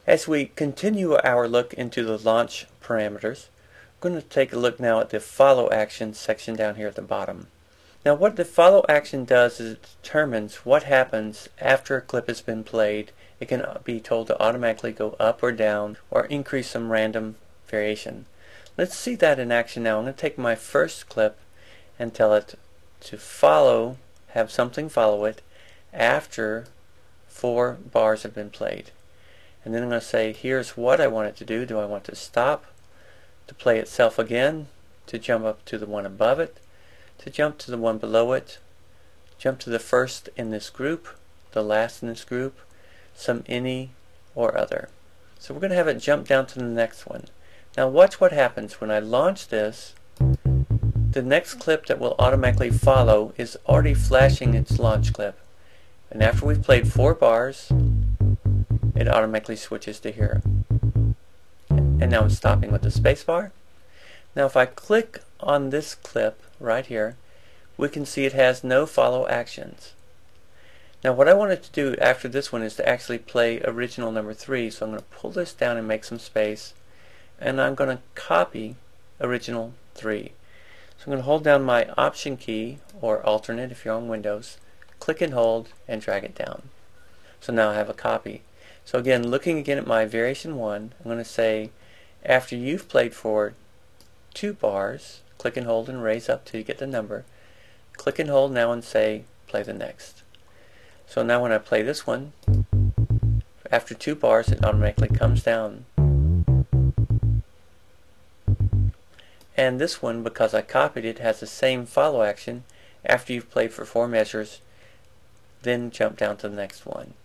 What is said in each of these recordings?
As we continue our look into the launch parameters, we're going to take a look now at the follow action section down here at the bottom. Now what the follow action does is it determines what happens after a clip has been played. It can be told to automatically go up or down or increase some random variation. Let's see that in action now. I'm going to take my first clip and tell it to follow, have something follow it after 4 bars have been played. And then I'm going to say, here's what I want it to do. Do I want to stop, to play itself again, to jump up to the one above it, to jump to the one below it, jump to the first in this group, the last in this group, some any or other. So we're going to have it jump down to the next one. Now watch what happens when I launch this. The next clip that will automatically follow is already flashing its launch clip. And after we've played 4 bars, it automatically switches to here. And now I'm stopping with the space bar. Now if I click on this clip right here, we can see it has no follow actions. Now what I wanted to do after this one is to actually play original number 3, so I'm going to pull this down and make some space, and I'm going to copy original 3. So I'm going to hold down my option key, or alternate if you're on Windows, click and hold and drag it down. So now I have a copy. So again, looking again at my variation 1, I'm going to say after you've played for 2 bars, click and hold and raise up till you get the number. Click and hold now and say play the next. So now when I play this one, after 2 bars it automatically comes down. And this one, because I copied it, has the same follow action. After you've played for 4 measures, then jump down to the next one.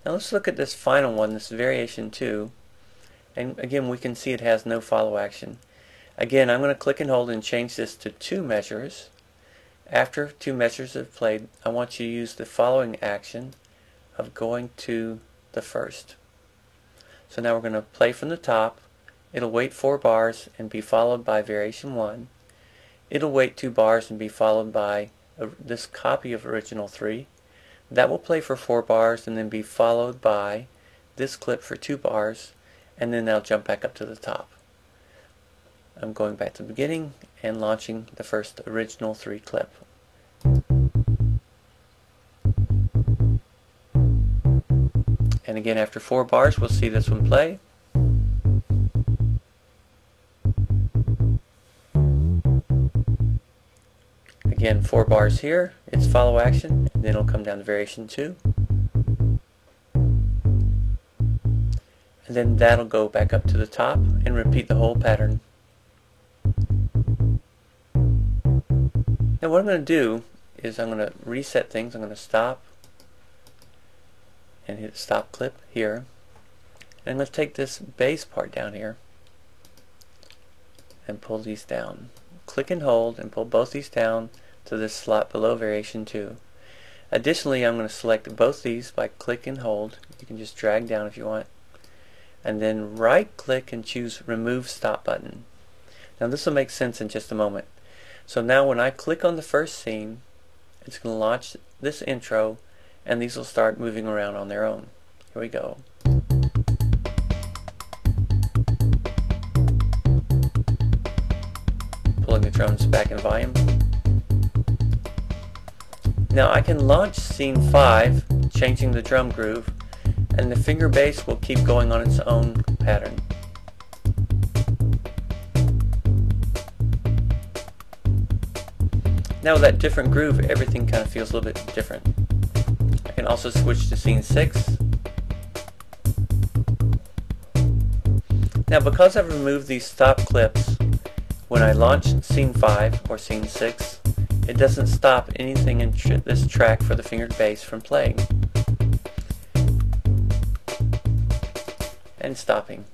Now let's look at this final one, this variation 2, and again we can see it has no follow action. Again, I'm going to click and hold and change this to 2 measures. After 2 measures have played, I want you to use the following action of going to the first. So now we're going to play from the top. It'll wait 4 bars and be followed by variation 1. It'll wait 2 bars and be followed by this copy of original 3. That will play for 4 bars and then be followed by this clip for 2 bars, and then I'll jump back up to the top. I'm going back to the beginning and launching the first original 3 clip. And again, after 4 bars we'll see this one play. Again, 4 bars here, it's follow action, and then it'll come down to variation 2. And then that'll go back up to the top and repeat the whole pattern. Now what I'm going to do is I'm going to reset things. I'm going to stop and hit stop clip here. And I'm going to take this bass part down here and pull these down. Click and hold and pull both these down to this slot below variation 2. Additionally, I'm going to select both these by click and hold. You can just drag down if you want. And then right click and choose remove stop button. Now this will make sense in just a moment. So now when I click on the first scene, it's going to launch this intro and these will start moving around on their own. Here we go. Pulling the drums back in volume. Now I can launch scene 5, changing the drum groove, and the finger bass will keep going on its own pattern. Now with that different groove, everything kind of feels a little bit different. I can also switch to scene 6. Now because I've removed these stop clips, when I launch scene 5 or scene 6, it doesn't stop anything in this track for the fingered bass from playing and stopping.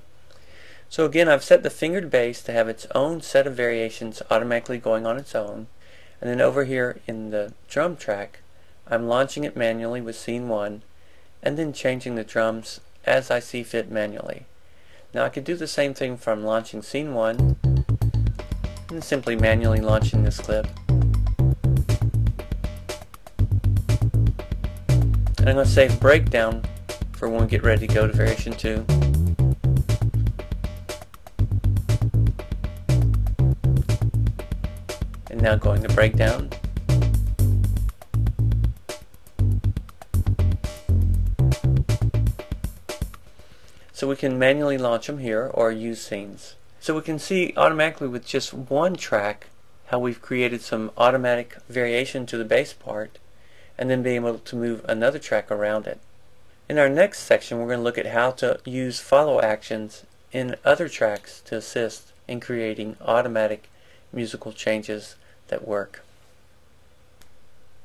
So again, I've set the fingered bass to have its own set of variations automatically going on its own, and then over here in the drum track I'm launching it manually with scene 1 and then changing the drums as I see fit manually. Now I could do the same thing from launching scene 1 and simply manually launching this clip. And I'm going to save breakdown for when we get ready to go to variation 2. Now going to breakdown. So we can manually launch them here or use scenes. So we can see automatically with just one track how we've created some automatic variation to the bass part and then being able to move another track around it. In our next section we're going to look at how to use follow actions in other tracks to assist in creating automatic musical changes that work.